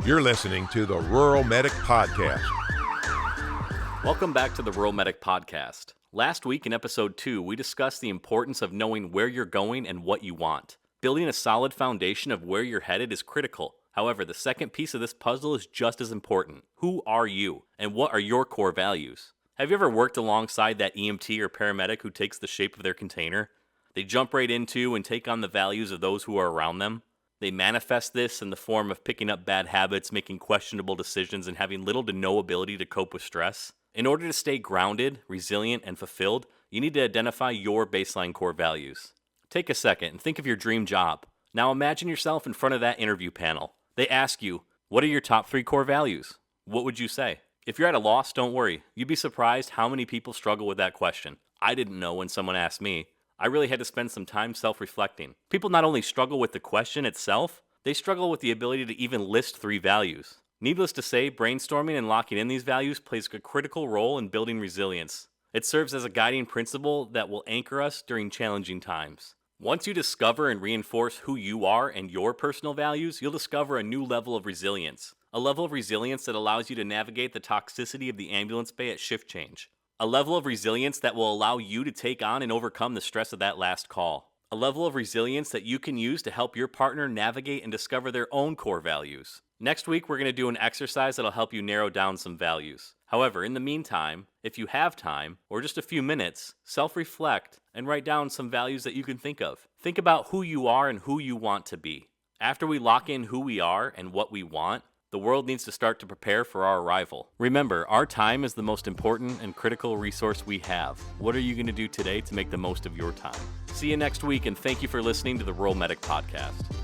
You're listening to the Rural Medic Podcast. Welcome back to the Rural Medic Podcast. Last week in episode 2, we discussed the importance of knowing where you're going and what you want. Building a solid foundation of where you're headed is critical. However, the second piece of this puzzle is just as important. Who are you, and what are your core values? Have you ever worked alongside that EMT or paramedic who takes the shape of their container? They jump right into and take on the values of those who are around them. They manifest this in the form of picking up bad habits, making questionable decisions, and having little to no ability to cope with stress. In order to stay grounded, resilient, and fulfilled, you need to identify your baseline core values. Take a second and think of your dream job. Now imagine yourself in front of that interview panel. They ask you, what are your top 3 core values? What would you say? If you're at a loss, don't worry. You'd be surprised how many people struggle with that question. I didn't know when someone asked me. I really had to spend some time self-reflecting. People not only struggle with the question itself, they struggle with the ability to even list 3 values. Needless to say, brainstorming and locking in these values plays a critical role in building resilience. It serves as a guiding principle that will anchor us during challenging times. Once you discover and reinforce who you are and your personal values, you'll discover a new level of resilience. A level of resilience that allows you to navigate the toxicity of the ambulance bay at shift change. A level of resilience that will allow you to take on and overcome the stress of that last call. A level of resilience that you can use to help your partner navigate and discover their own core values. Next week, we're going to do an exercise that'll help you narrow down some values. However, in the meantime, if you have time, or just a few minutes, self-reflect and write down some values that you can think of. Think about who you are and who you want to be. After we lock in who we are and what we want, the world needs to start to prepare for our arrival. Remember, our time is the most important and critical resource we have. What are you going to do today to make the most of your time? See you next week, and thank you for listening to the Rural Medic Podcast.